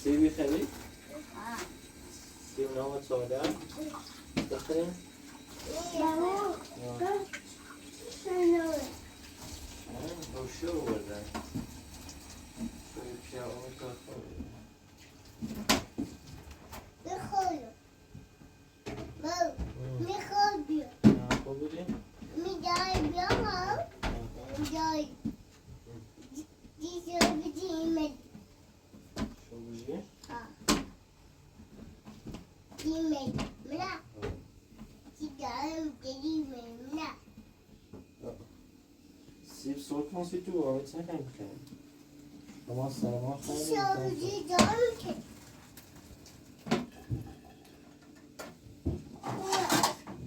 سیب میخری؟ سیب نامت ساده بخریم؟ روشه بردن شوی پیش آمد کار کنیم بخورم میخواد بیا خوب بودیم؟ میدای بیا ها میدای دیگه بدیم شو بودیم؟ دیمه منا دیگرم دیمه منا سیب سرخ ماسی تو آمد نکنیم بخریم شما سرما خیلی شابجی دارم که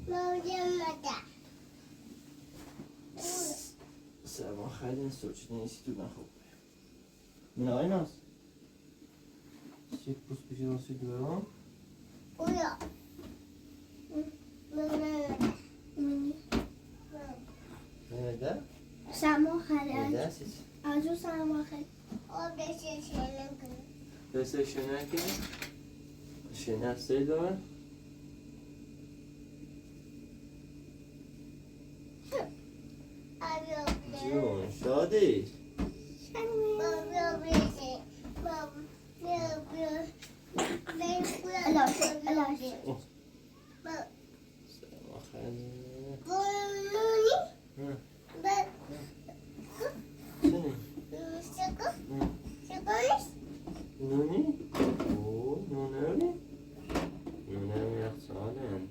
موجم مدر سرما خیلی این سرچی نیستی تو نخوب نه این هست سیب پوست بشید آسی دورم اویا نمیده؟ سرما خیلی نمیده سیز آجو سرما خیلی آب دسته شنم کنم دسته شنه کنیم شنه سه داره آبیا بده جون شادی بابیا بده بابیا بیا سرما خیلی بولونی شنه شکر نه. شکرش نونی؟ اوه نونه نونه یخچالن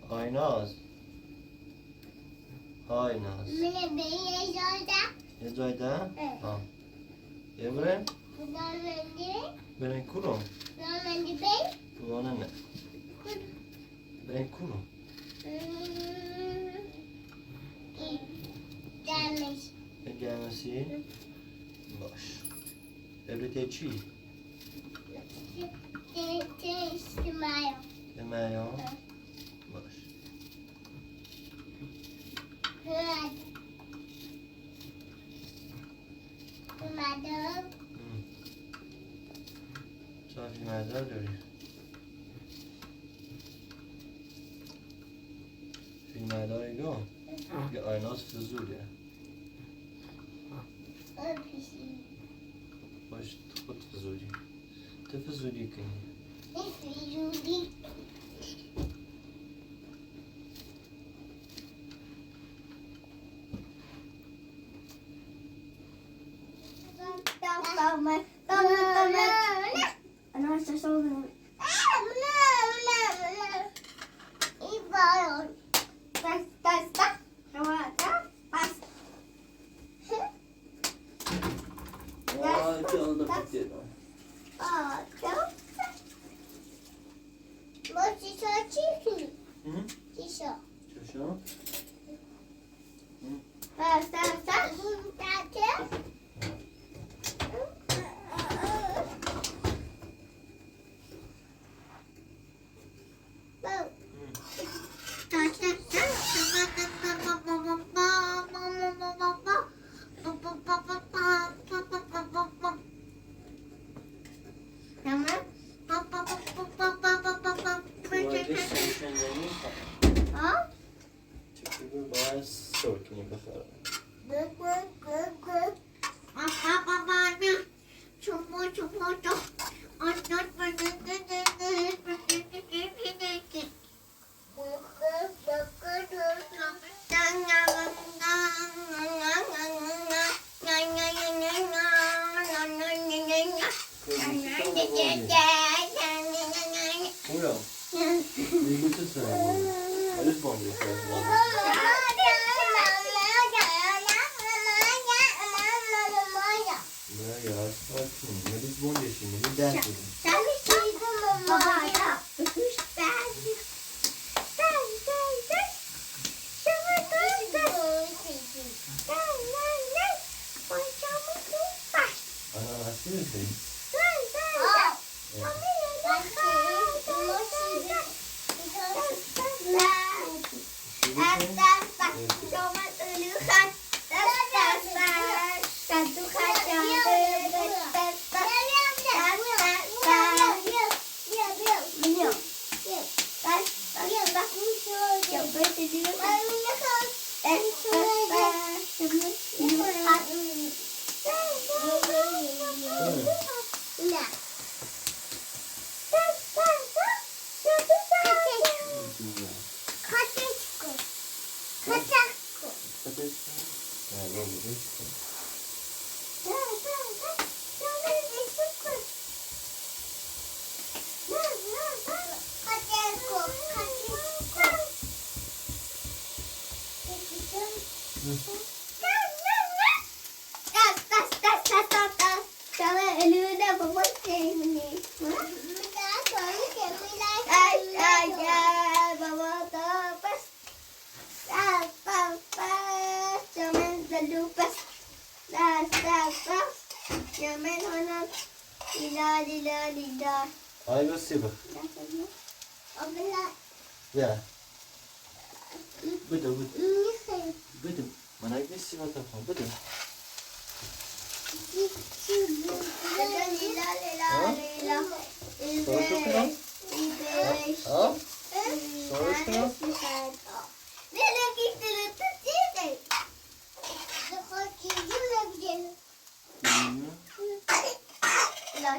آیناز های ناز من به یه جاده یه جای ده؟ ها یه بریم؟ دارمندی بریم کورم دارمندی بی بلانه نه بریم کورم دمش بگه همسی؟ باش ببریته چی؟ تشت مایا به مایا؟ باش هد اومدم صافی مدار داری فیلم مدار گو یه آیناز فضولیه پیشی باش خود فضولی تو فضولی کنی فیزولی انا هسه صوبنا بس هواتا بس Vay canım da bitti. Hı? Çoşa. Kuvayda şenşenlerini çıkıyor bayağı sorkini bakar. Buyurun. İyi götürsün. Alice bomba yapıyor. Ne ya? Sakin. Alice bomba şimdi. Bir ders edin. Ana nasıl bir Bak, bak, bak, bak, bak, bak, bak, bak, Ai, meu Silva. Ja. Betul, betul. Betul. Mana lagi Silva tak faham? Betul. Soruş kenal?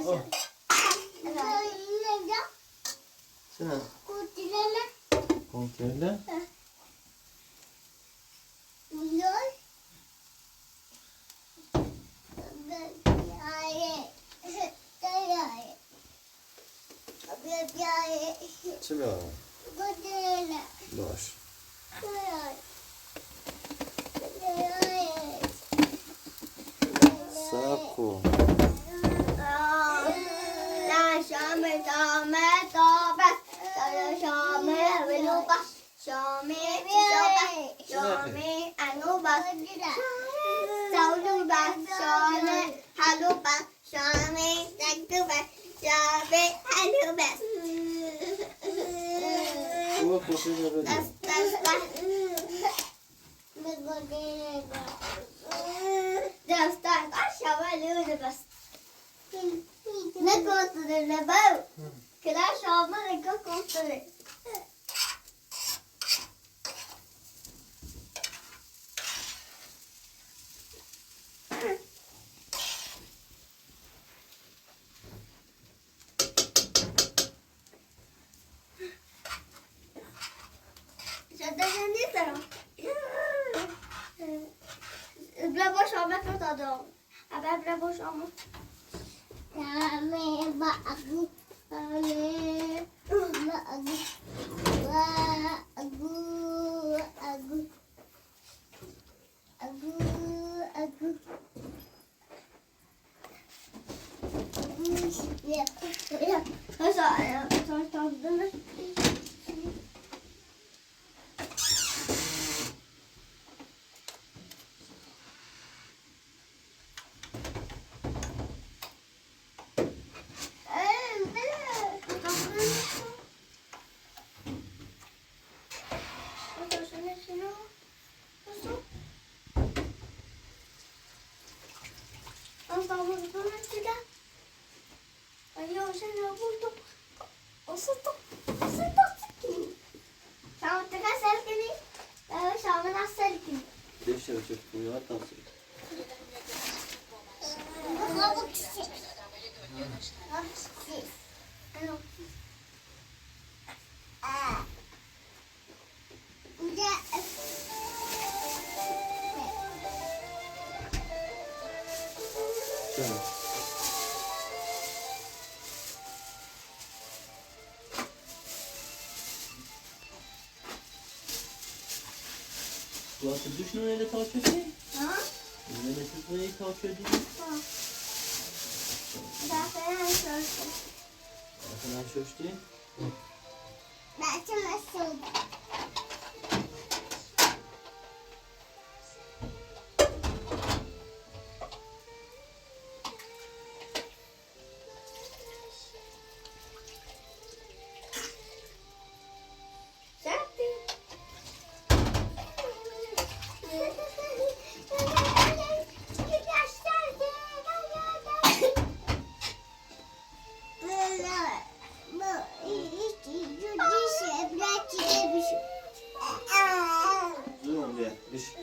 Oh, sana. Kontrolle. Třeba. Dáš. Sáko. Ova koşuyor böyle. Ne kontrolü ne bu? Kıraş olma ne kontrolü. Bravo, şama kurtardım. Haber bravo şama. Deixa eu te pôr tá assim. Tamam. Du hast du schon eine Tasche gesehen? Ja. Wenn es ist eine Tasche die. Därför är han så. Varför han körs det? Zoom weer. Dus we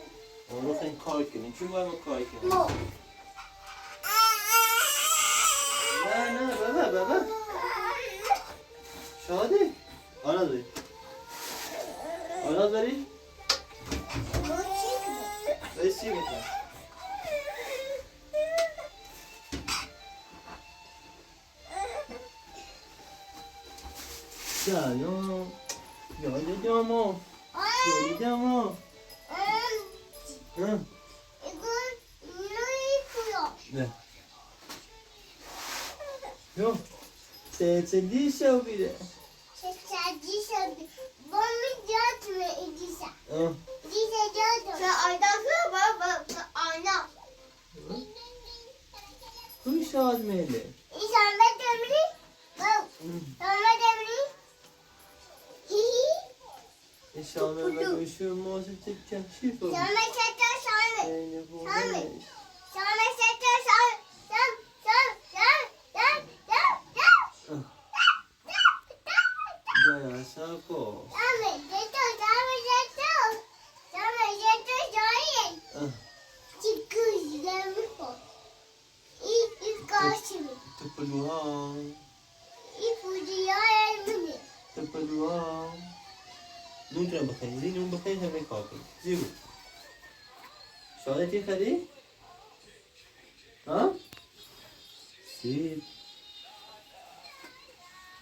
hebben nog geen kuiken. Ik vind wel een kuiken. Ne baba. Şadi. Ana dayı. Ana dayı. Esi mi? سلام. یادتامو. یادتامو. نه. Jo, se dice ovire. Sen aydan sonra bak ayna. Kuş almeli. İnşallah ben üşür muhabbet edeceğim. Şif olur. Beni bu ne? Gaya sako. Tıpırıha. Tıpırıha. Nunca bakayım. Zinun bakayım hemen kalkayım. Zinu. Şöyle hadi. Ha? Sit.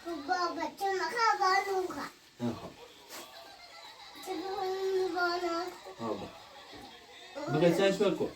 Baba, tuna kabaruka. Ha. Tuna bana. Haba. Bugün sen şöyle koy.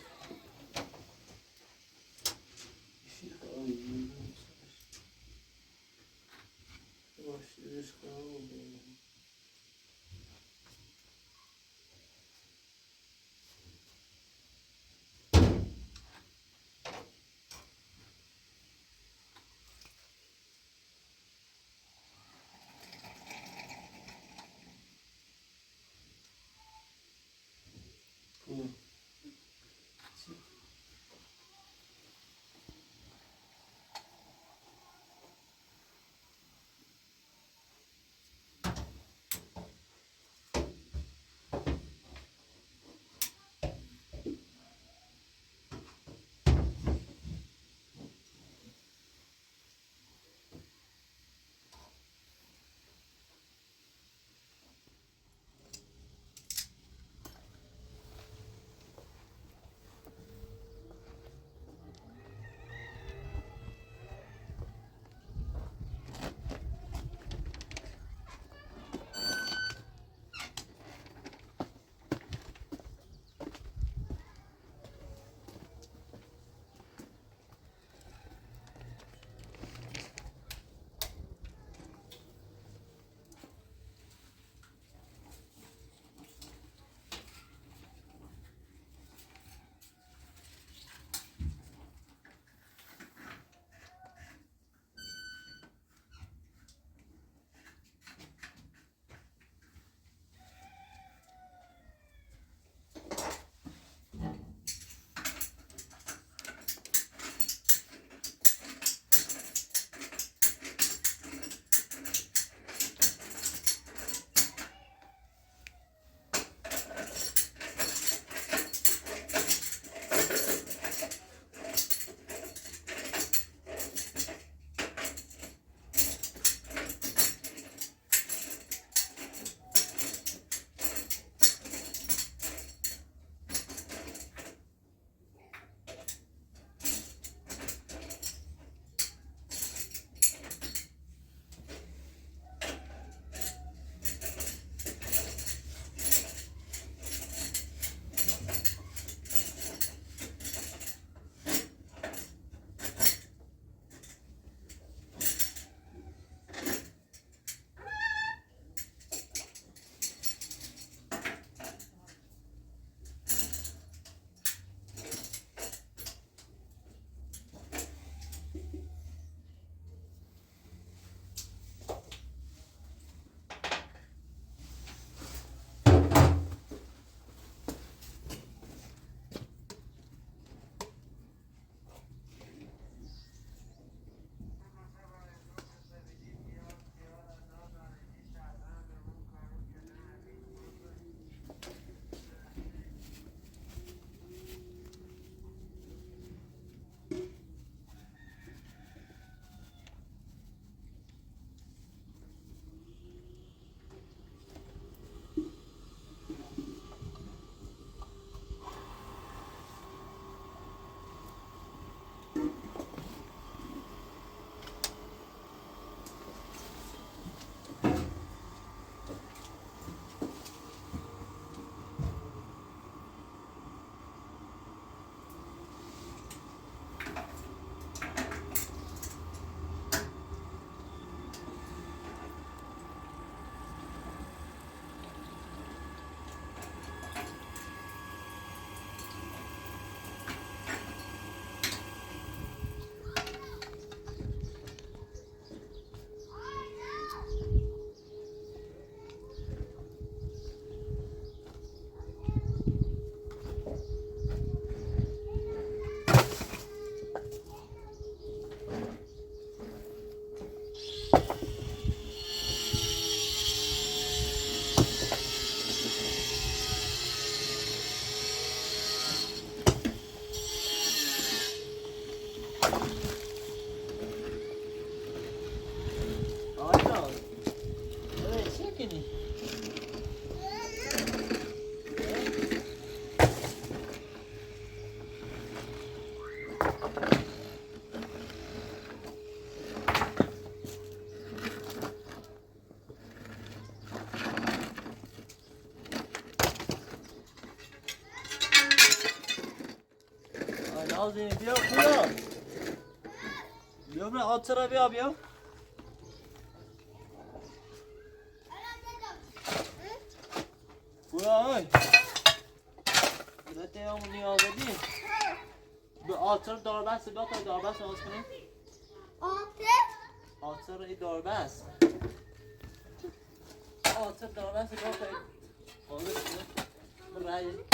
Aynen. Evet, çekini. Aynen, bia, bia. Bia, bia, atsana bia, bia. Bia ơi. Dette om ni avedi. Bu atsana darbas, bia ta darbas az کنیم. Atsana i darbas. Atsana darbas bia ta. Olur. Burayı.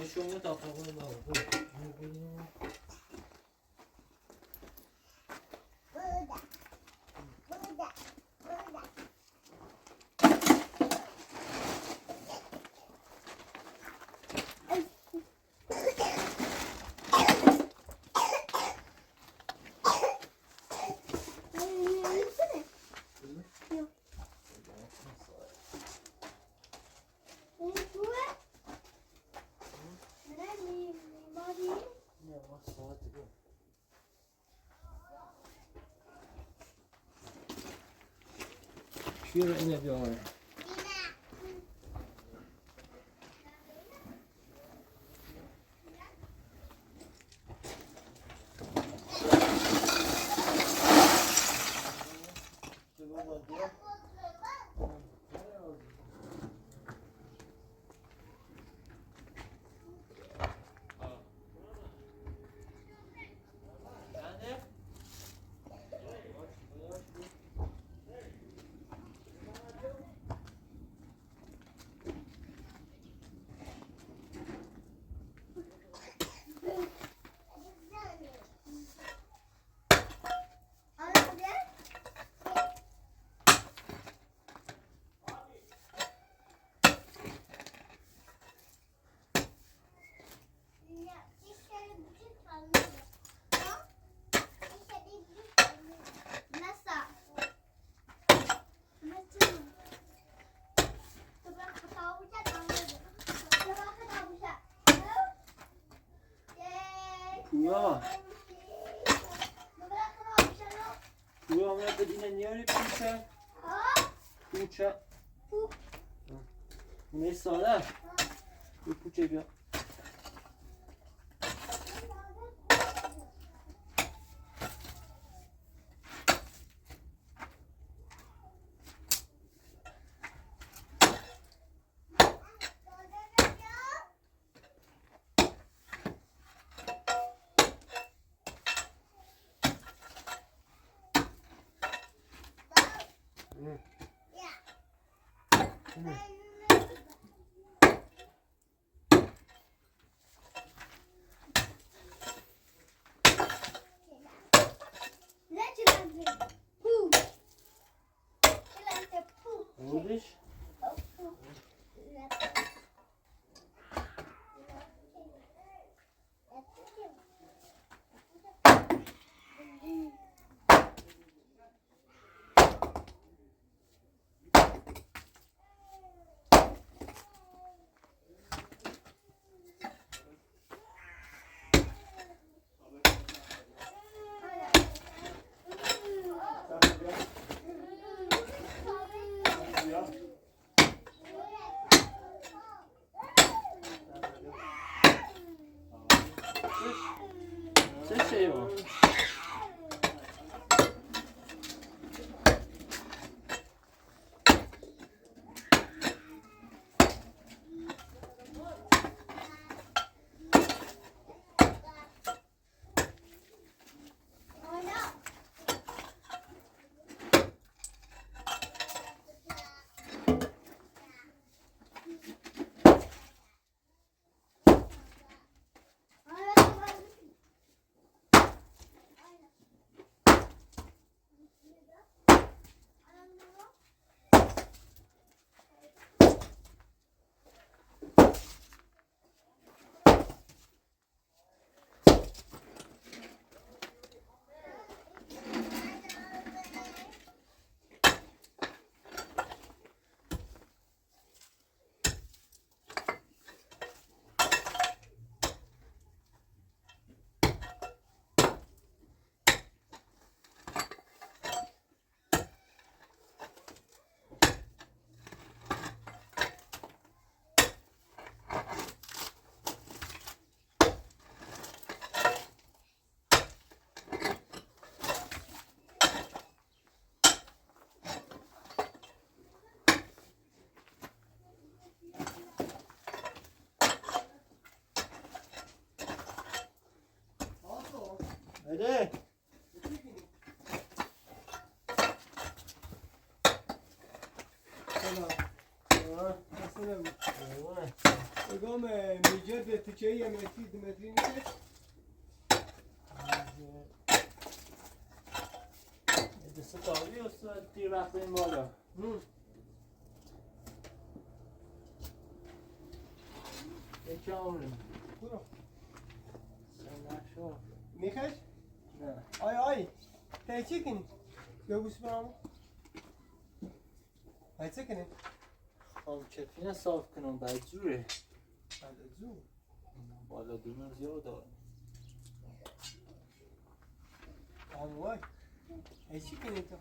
شما تفاهم نداره. Burada. Burada. Burada. Şuraya ne diyor? Pura. Pura om jag bedina ner i pucha. Pucha. Ne sağda? Bu pucha ya. Olmuş. Ses şey var. Hadi. Tamam. Nasıl? هنگام میجد تیکه یه متری دو متری نیست دست تاوی استاد دیر وقت این بالا یکی آمونیم برو سنده شو میخوش؟ نه آی تیچی کنی؟ بیا بوسی برامو چه کنی؟ خب چطور صاف کنم بدجوره بعد زو بالا دونم زیاد دارم وای چی کنی تو؟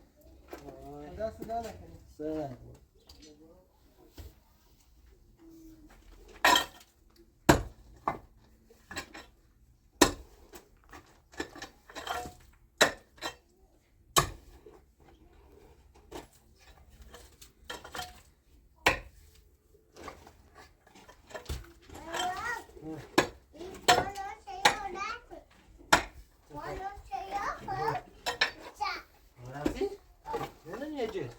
وای دست در نکنی سرنگ رفتی؟ نمیدونی یه جه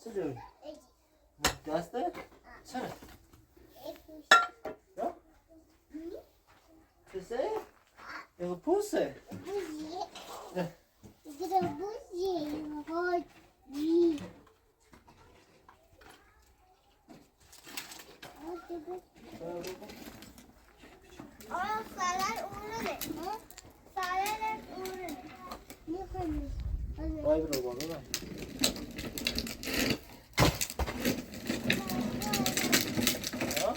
چه جوری؟ دسته؟ چرا؟ یا؟ پسه؟ یا پوسه؟ وای برو بالا من یا؟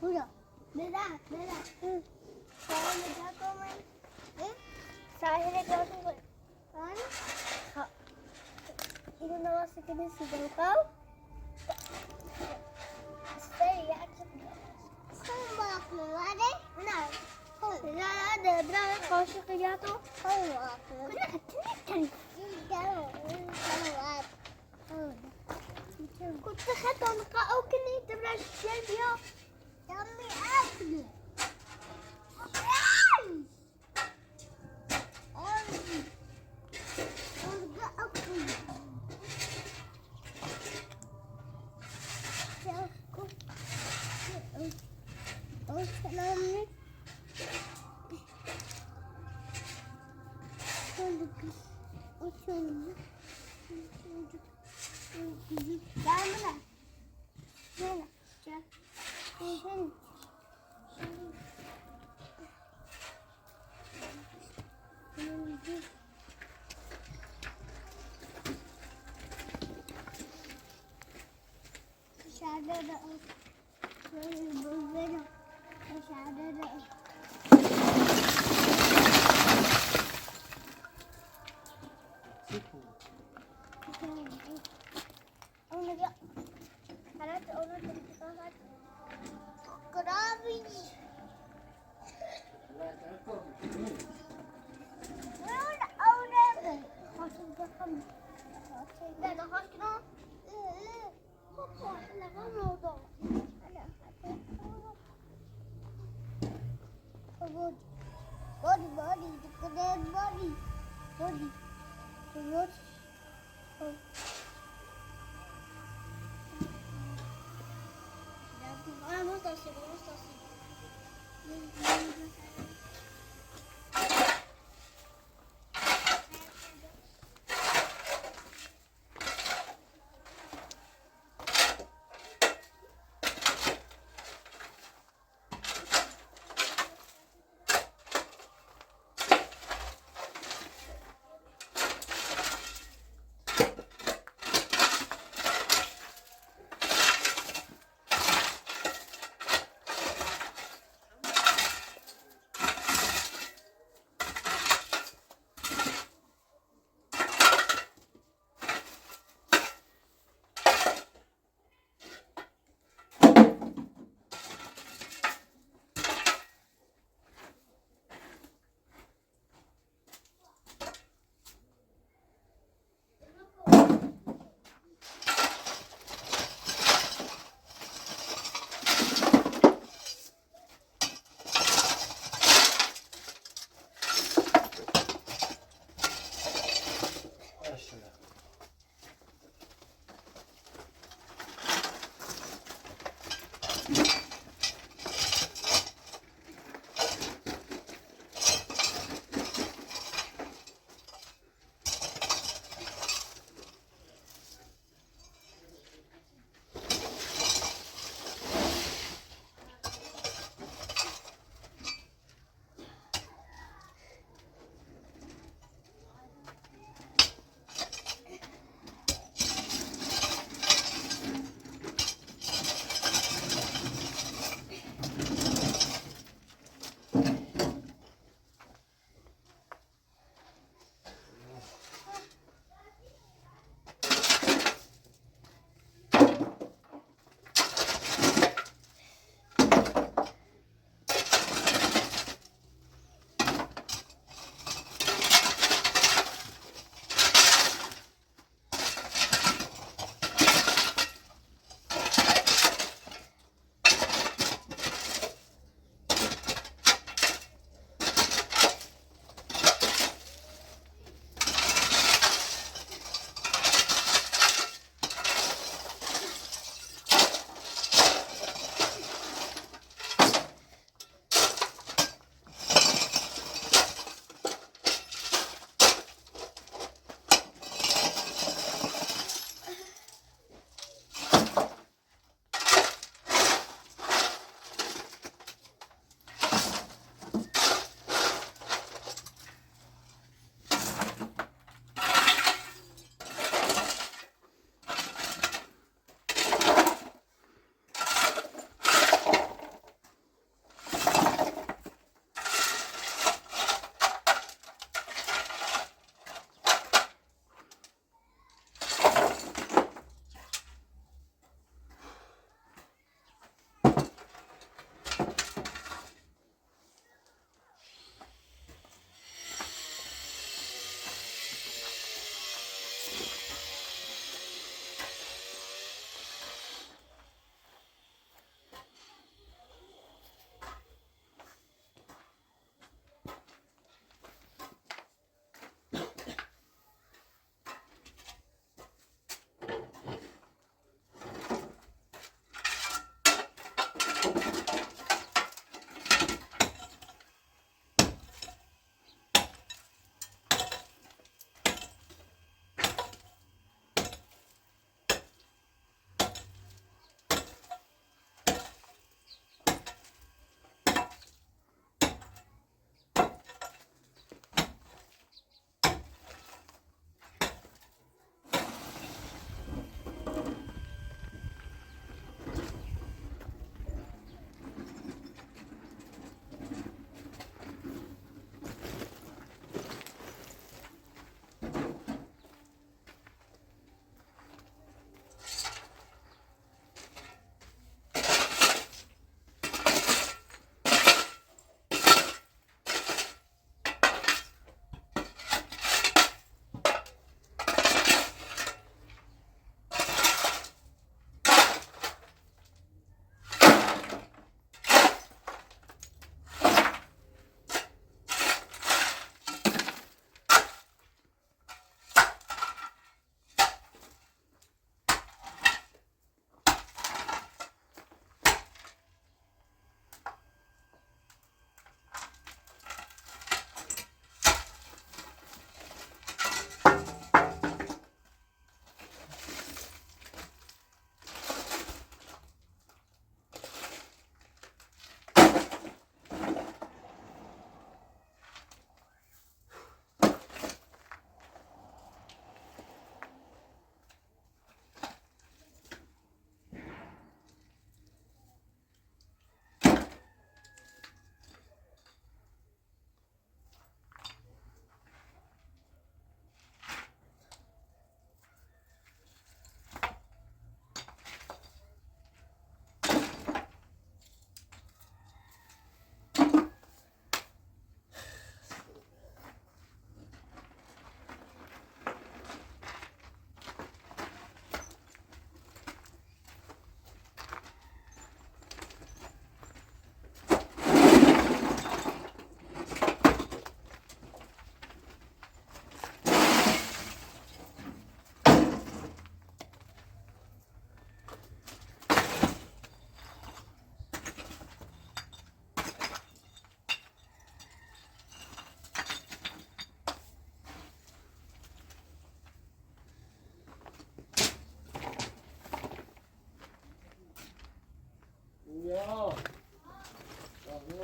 Udah. Beda. Saya beda kok, Man. Saya kelas kan? Ini nama segini sudah kau? Saya Saya keluar deh. Nah. Ya ada berapa kau suka jatuh? Keluar. Kena kecil. Keluar. كنت خدت لقاء وكني تبرع الشيء يومي أكل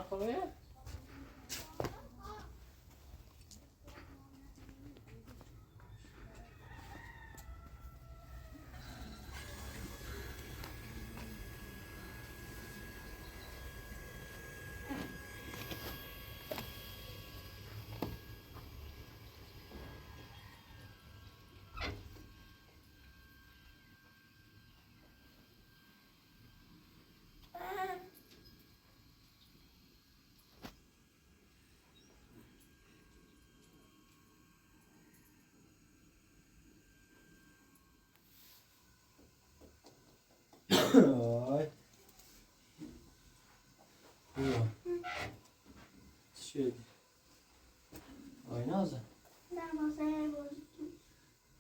خوبه؟ آی بیا چی شد؟ آی نازه نمازه بازی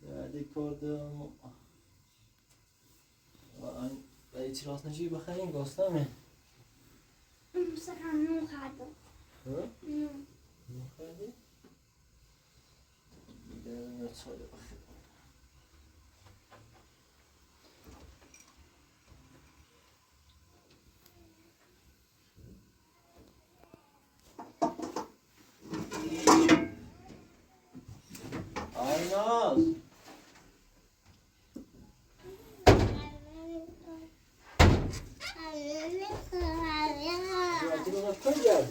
بعدی کردم آن بایی راست نشی بخرین گاستمه سخن نون خردم ها؟ نون نخردی؟ درم چای بخیر آی ناز Ти вона кладе.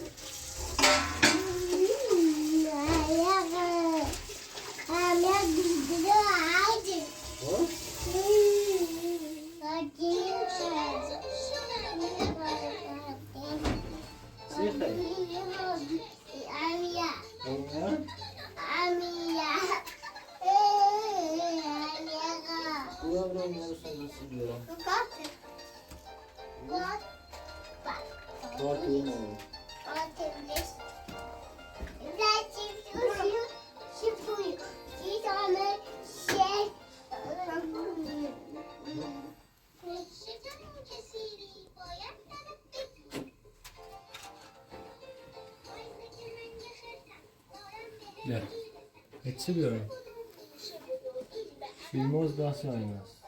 Ne? Etsi biorę. Filmoz bahsi oynayız.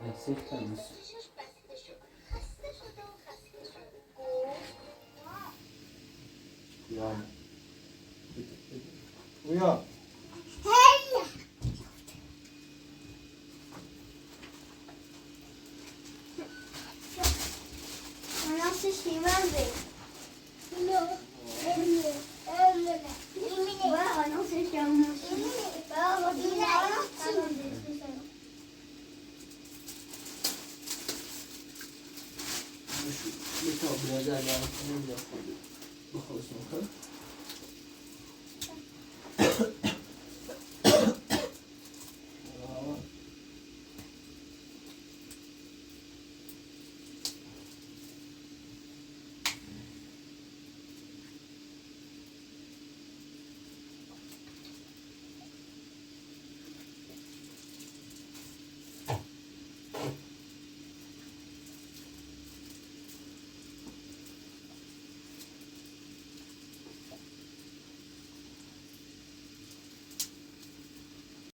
Etsek temiz. Yani. Uyan. Nasıl şey var be? Yok. Wow, não sei se é um Şu bir tane biraz daha bunu da bakalım.